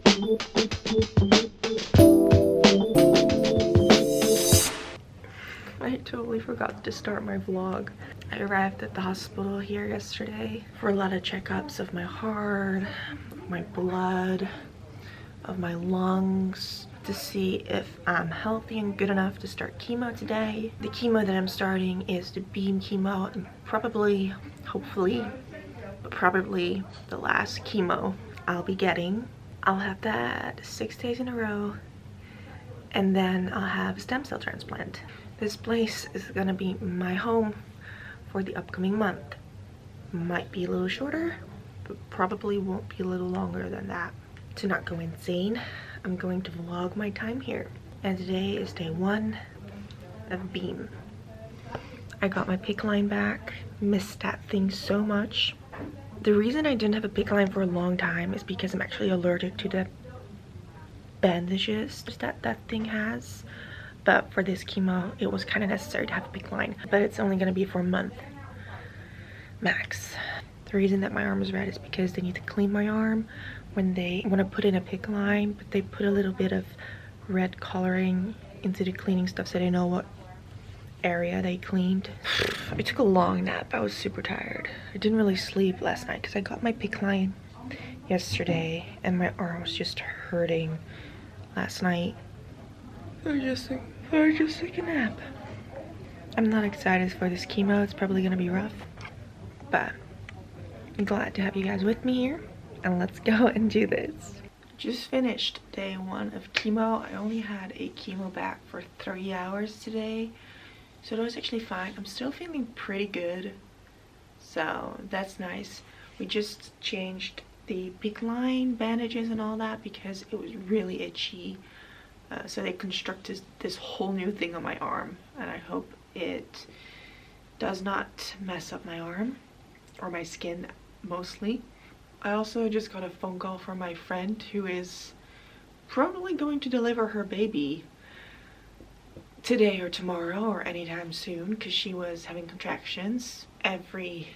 I totally forgot to start my vlog. I arrived at the hospital here yesterday for a lot of checkups of my heart, my blood, of my lungs, to see if I'm healthy and good enough to start chemo today. The chemo that I'm starting is the beam chemo, and probably, hopefully, but probably the last chemo I'll be getting. I'll have that 6 days in a row, and then I'll have a stem cell transplant. This place is gonna be my home for the upcoming month. Might be a little shorter, but probably won't be a little longer than that. To not go insane, I'm going to vlog my time here. And today is day 1 of beam. I got my PICC line back. Missed that thing so much. The reason I didn't have a PICC line for a long time is because I'm actually allergic to the bandages that thing has. But for this chemo, it was kind of necessary to have a PICC line. But it's only going to be for a month max. The reason that my arm is red is because they need to clean my arm when they want to put in a PICC line, but they put a little bit of red coloring into the cleaning stuff so they know what area they cleaned. I took a long nap. I was super tired. I didn't really sleep last night because I got my PICC line yesterday and my arm was just hurting last night. I just took a nap. I'm not excited for this chemo. It's probably gonna be rough, but I'm glad to have you guys with me here, and let's go and do this. Just finished day 1 of chemo. I only had a chemo back for 3 hours today, so that was actually fine. I'm still feeling pretty good, so that's nice. We just changed the PICC line, bandages and all that because it was really itchy. So they constructed this whole new thing on my arm, and I hope it does not mess up my arm or my skin mostly. I also just got a phone call from my friend who is probably going to deliver her baby today or tomorrow or anytime soon because she was having contractions every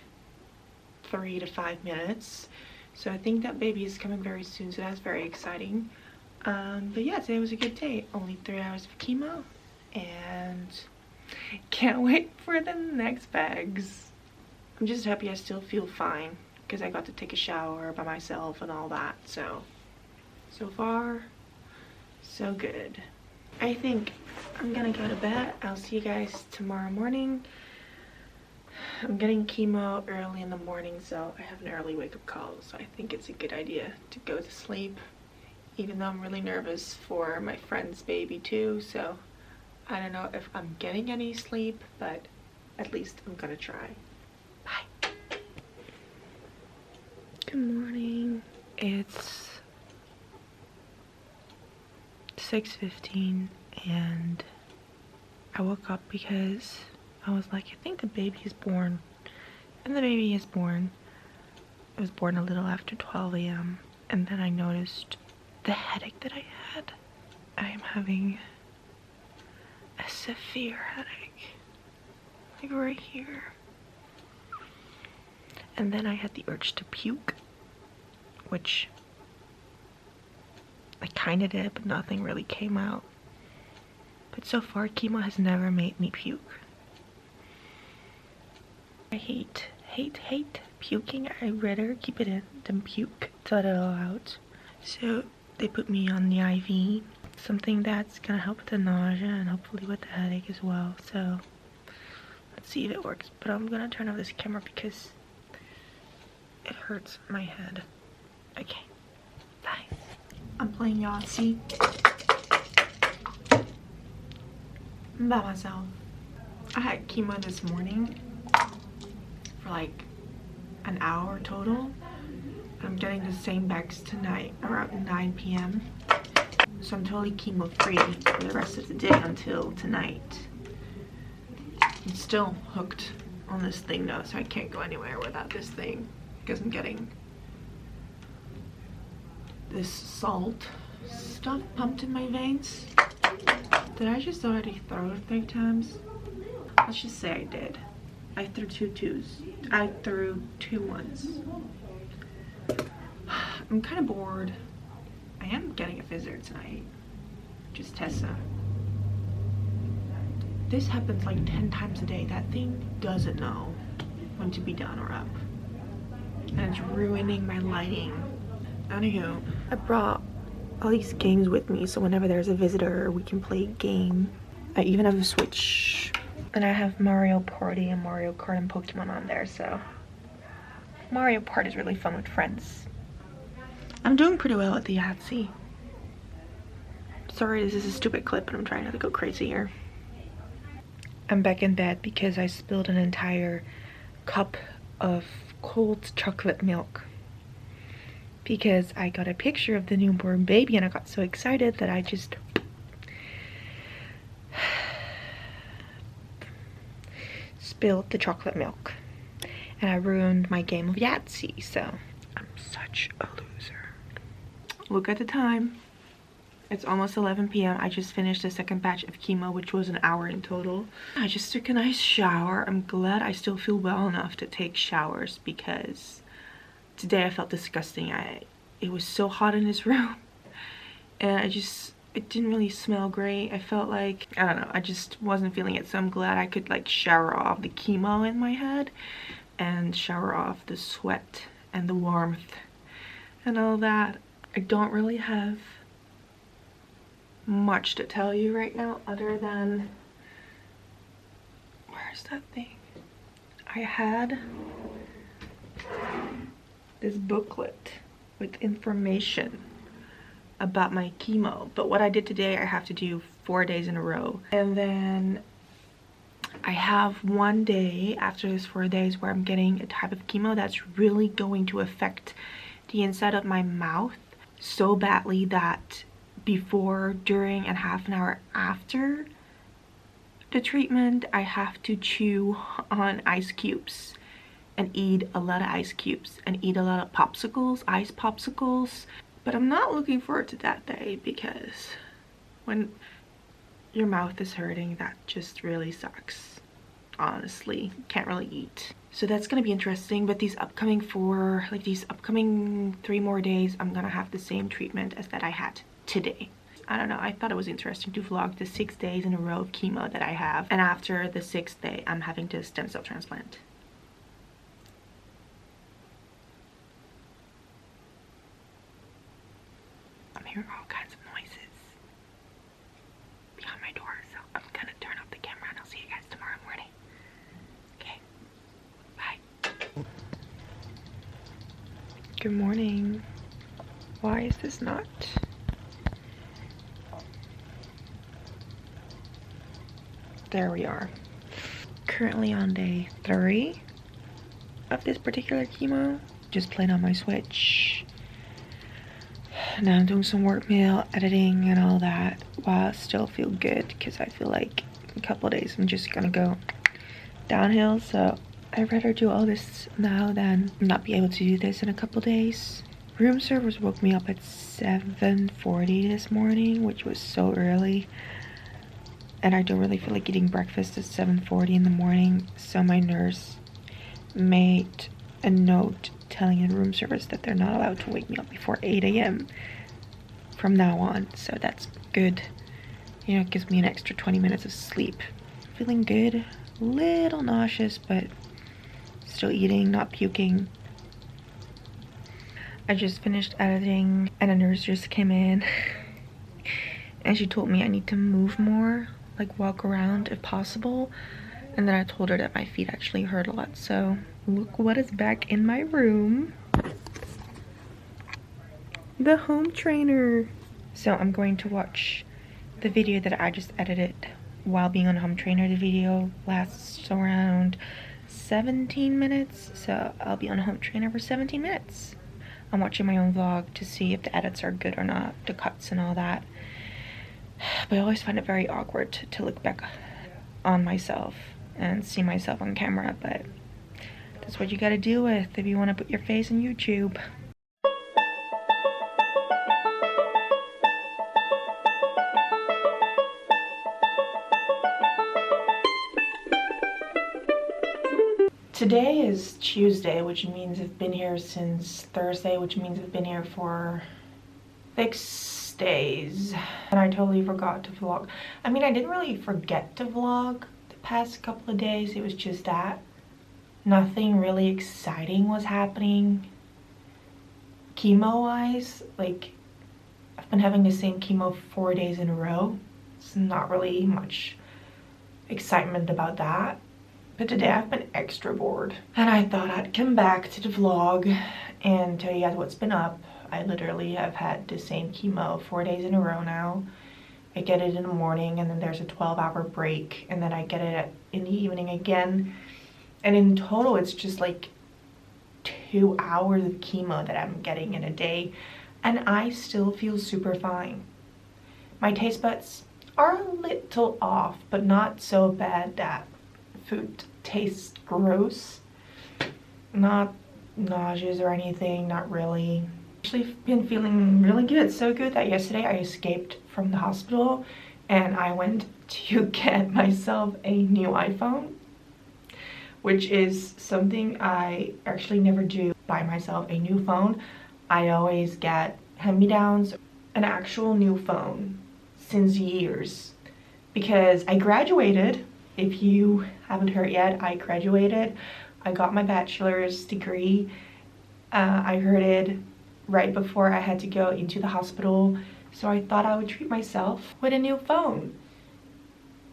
3 to 5 minutes. So I think that baby is coming very soon, so that's very exciting. But yeah, today was a good day. Only 3 hours of chemo, and can't wait for the next bags. I'm just happy I still feel fine because I got to take a shower by myself and all that. So far, so good. I think I'm gonna go to bed. I'll see you guys tomorrow morning. I'm getting chemo early in the morning, so I have an early wake-up call. So I think it's a good idea to go to sleep, even though I'm really nervous for my friend's baby too. So I don't know if I'm getting any sleep, but at least I'm gonna try. Bye. Good morning. It's 6:15 and I woke up because I was like, I think the baby is born. And the baby is born. It was born a little after 12 a.m. And then I noticed the headache that I had. I am having a severe headache, like right here. And then I had the urge to puke, which I kind of did, but nothing really came out. But so far, chemo has never made me puke. I hate puking. I'd rather keep it in than puke to let it all out. So they put me on the IV, something that's gonna help with the nausea and hopefully with the headache as well. So let's see if it works. But I'm gonna turn off this camera because it hurts my head. Okay, bye. I'm playing Yahtzee by myself. I had chemo this morning for like an hour total. I'm getting the same bags tonight around 9 p.m. So I'm totally chemo free for the rest of the day until tonight. I'm still hooked on this thing though, so I can't go anywhere without this thing because I'm getting this salt stuff pumped in my veins. Did I just already throw it 3 times? Let's just say I did. I threw 2 2s. I threw 2 1s. I'm kind of bored I am getting a visitor tonight. Just Tessa. This happens like 10 times a day. That thing doesn't know when to be down or up. And it's ruining my lighting. Anywho, I brought all these games with me, so whenever there's a visitor, we can play a game. I even have a Switch. And I have Mario Party and Mario Kart and Pokemon on there, so Mario Party is really fun with friends. I'm doing pretty well at the Yahtzee. Sorry, this is a stupid clip, but I'm trying not to go crazy here. I'm back in bed because I spilled an entire cup of cold chocolate milk. Because I got a picture of the newborn baby and I got so excited that I just spilled the chocolate milk. And I ruined my game of Yahtzee, so I'm such a loser. Look at the time. It's almost 11 p.m. I just finished the second batch of chemo, which was an hour in total. I just took a nice shower. I'm glad I still feel well enough to take showers because today I felt disgusting. It was so hot in this room and it didn't really smell great. I felt like, I don't know, I just wasn't feeling it. So I'm glad I could like shower off the chemo in my head and shower off the sweat and the warmth and all that. I don't really have much to tell you right now other than, where's that thing? I had this booklet with information about my chemo, but what I did today I have to do 4 days in a row, and then I have one day after this 4 days where I'm getting a type of chemo that's really going to affect the inside of my mouth so badly that before, during, and half an hour after the treatment I have to chew on ice cubes and eat a lot of ice cubes and eat a lot of popsicles, ice popsicles. But I'm not looking forward to that day because when your mouth is hurting, that just really sucks. Honestly, can't really eat. So that's gonna be interesting. But these upcoming 3 more days, I'm gonna have the same treatment as that I had today. I don't know, I thought it was interesting to vlog the 6 days in a row of chemo that I have, and after the 6th day I'm having to stem cell transplant. I'm hearing all kinds of noises behind my door, so I'm gonna turn off the camera and I'll see you guys tomorrow morning. Okay, bye. Good morning. Why is this not? There we are. Currently on day 3 of this particular chemo. Just playing on my Switch. Now I'm doing some work mail, editing and all that while I still feel good because I feel like in a couple of days I'm just gonna go downhill. So I'd rather do all this now than not be able to do this in a couple days. Room service woke me up at 7:40 this morning, which was so early. And I don't really feel like eating breakfast at 7:40 in the morning, so my nurse made a note telling in room service that they're not allowed to wake me up before 8 a.m. from now on, so that's good. You know, it gives me an extra 20 minutes of sleep. Feeling good, a little nauseous, but still eating, not puking. I just finished editing and a nurse just came in and she told me I need to move more, like walk around if possible. And then I told her that my feet actually hurt a lot. So look what is back in my room. The home trainer. So I'm going to watch the video that I just edited while being on home trainer. The video lasts around 17 minutes. So I'll be on home trainer for 17 minutes. I'm watching my own vlog to see if the edits are good or not, the cuts and all that. But I always find it very awkward to look back on myself and see myself on camera, but that's what you gotta deal with if you want to put your face in YouTube. Today is Tuesday, which means I've been here since Thursday, which means I've been here for 6 days and I totally forgot to vlog. I mean, I didn't really forget to vlog the past couple of days. It was just that nothing really exciting was happening chemo wise. Like, I've been having the same chemo 4 days in a row. It's not really much excitement about that. But today I've been extra bored and I thought I'd come back to the vlog and tell you guys what's been up. I literally have had the same chemo 4 days in a row now. I get it in the morning and then there's a 12-hour break and then I get it in the evening again. And in total it's just like 2 hours of chemo that I'm getting in a day. And I still feel super fine. My taste buds are a little off, but not so bad that food tastes gross. Not nauseous or anything, not really. Actually been feeling really good, so good that yesterday I escaped from the hospital and I went to get myself a new iPhone, which is something I actually never do. Buy myself a new phone. I always get hand-me-downs. An actual new phone since years, because I graduated. If you haven't heard yet, I graduated. I got my bachelor's degree. I heard it right before I had to go into the hospital, so I thought I would treat myself with a new phone.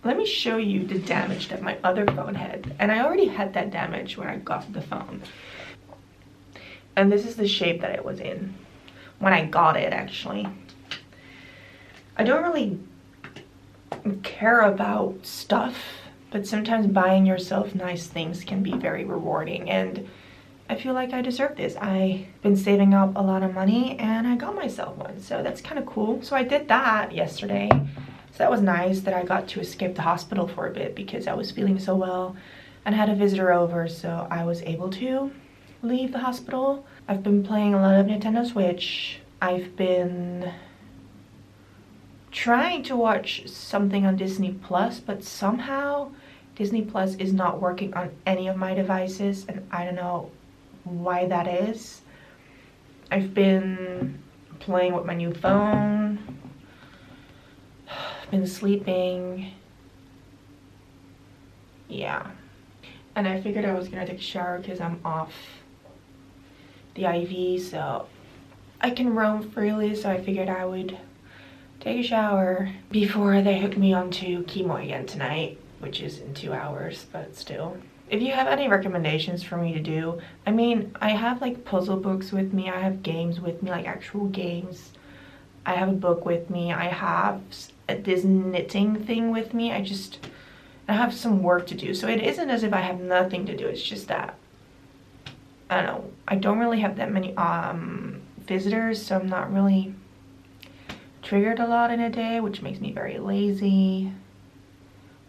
Let me show you the damage that my other phone had, and I already had that damage when I got the phone. And this is the shape that it was in when I got it, actually. I don't really care about stuff, but sometimes buying yourself nice things can be very rewarding, and I feel like I deserve this. I've been saving up a lot of money and I got myself one, so that's kind of cool. So I did that yesterday. So that was nice that I got to escape the hospital for a bit because I was feeling so well and had a visitor over, so I was able to leave the hospital. I've been playing a lot of Nintendo Switch. I've been trying to watch something on Disney Plus, but somehow Disney Plus is not working on any of my devices, and I don't know why that is. I've been playing with my new phone. I've been sleeping. Yeah. And I figured I was gonna take a shower because I'm off the IV, so I can roam freely, so I figured I would take a shower before they hook me onto chemo again tonight, which is in 2 hours, but still. If you have any recommendations for me to do, I mean, I have like puzzle books with me, I have games with me, like actual games. I have a book with me, I have this knitting thing with me. I have some work to do, so it isn't as if I have nothing to do. It's just that, I don't know, I don't really have that many visitors, so I'm not really triggered a lot in a day, which makes me very lazy,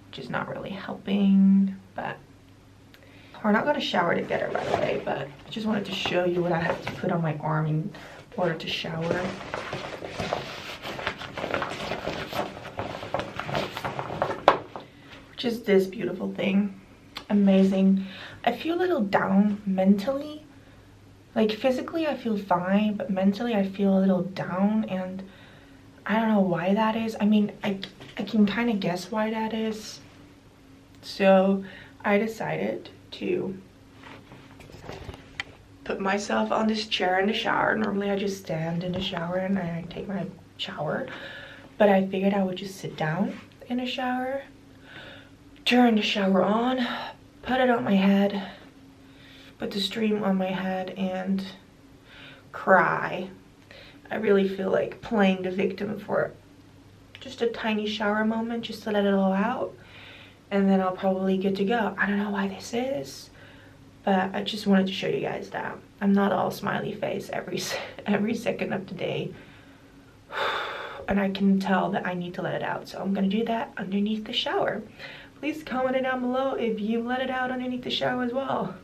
which is not really helping. But we're not going to shower together, by the way, but I just wanted to show you what I have to put on my arm in order to shower. Which is this beautiful thing. Amazing. I feel a little down mentally. Like physically I feel fine, but mentally I feel a little down, and I don't know why that is. I mean, I can kind of guess why that is. So I decided to put myself on this chair in the shower. Normally I just stand in the shower and I take my shower, but I figured I would just sit down in the shower, turn the shower on, put it on my head, put the stream on my head, and cry. I really feel like playing the victim for just a tiny shower moment, just to let it all out, and then I'll probably get to go. I don't know why this is, but I just wanted to show you guys that I'm not all smiley face every second of the day, and I can tell that I need to let it out, so I'm gonna do that underneath the shower. Please comment it down below if you let it out underneath the shower as well,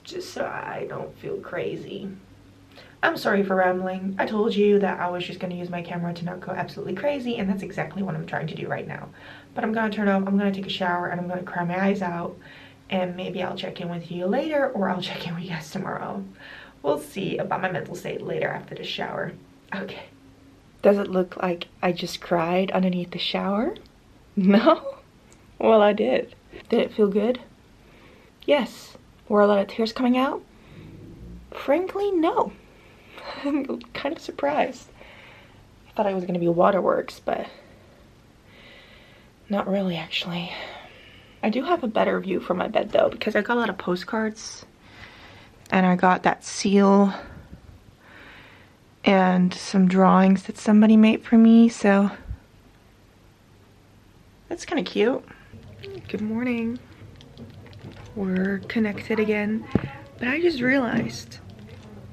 just so I don't feel crazy. I'm sorry for rambling. I told you that I was just going to use my camera to not go absolutely crazy, and that's exactly what I'm trying to do right now. But I'm going to turn off, I'm going to take a shower, and I'm going to cry my eyes out, and maybe I'll check in with you later, or I'll check in with you guys tomorrow. We'll see about my mental state later after the shower. Okay. Does it look like I just cried underneath the shower? No? Well, I did. Did it feel good? Yes. Were a lot of tears coming out? Frankly, no. I'm kind of surprised. I thought it was going to be waterworks, but not really, actually. I do have a better view from my bed, though, because I got a lot of postcards. And I got that seal and some drawings that somebody made for me, so that's kind of cute. Good morning. We're connected again, but I just realized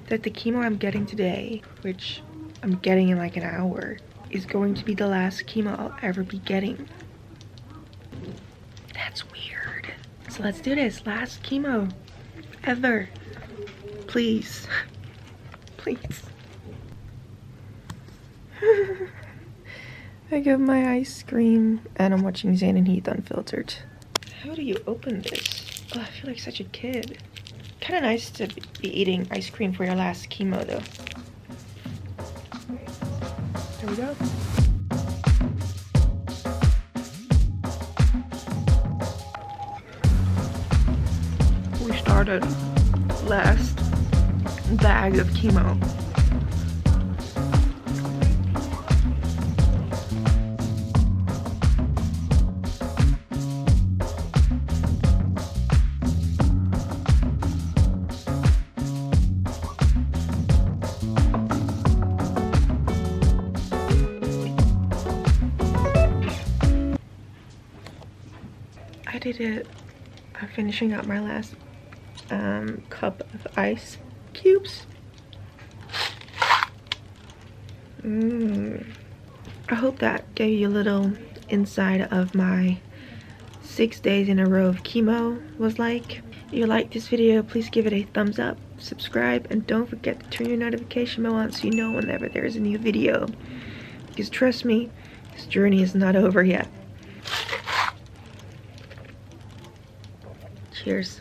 that the chemo I'm getting today, which I'm getting in like an hour, is going to be the last chemo I'll ever be getting. That's weird. So let's do this. Last chemo ever. Please. Please. I got my ice cream and I'm watching Zane and Heath Unfiltered. How do you open this? Oh, I feel like such a kid. Kind of nice to be eating ice cream for your last chemo, though. There we go. We started last bag of chemo. I did it. I'm finishing up my last cup of ice cubes. I hope that gave you a little insight of my 6 days in a row of chemo was like. If you like this video, please give it a thumbs up, subscribe, and don't forget to turn your notification bell on so you know whenever there's a new video. Because trust me, this journey is not over yet. Cheers.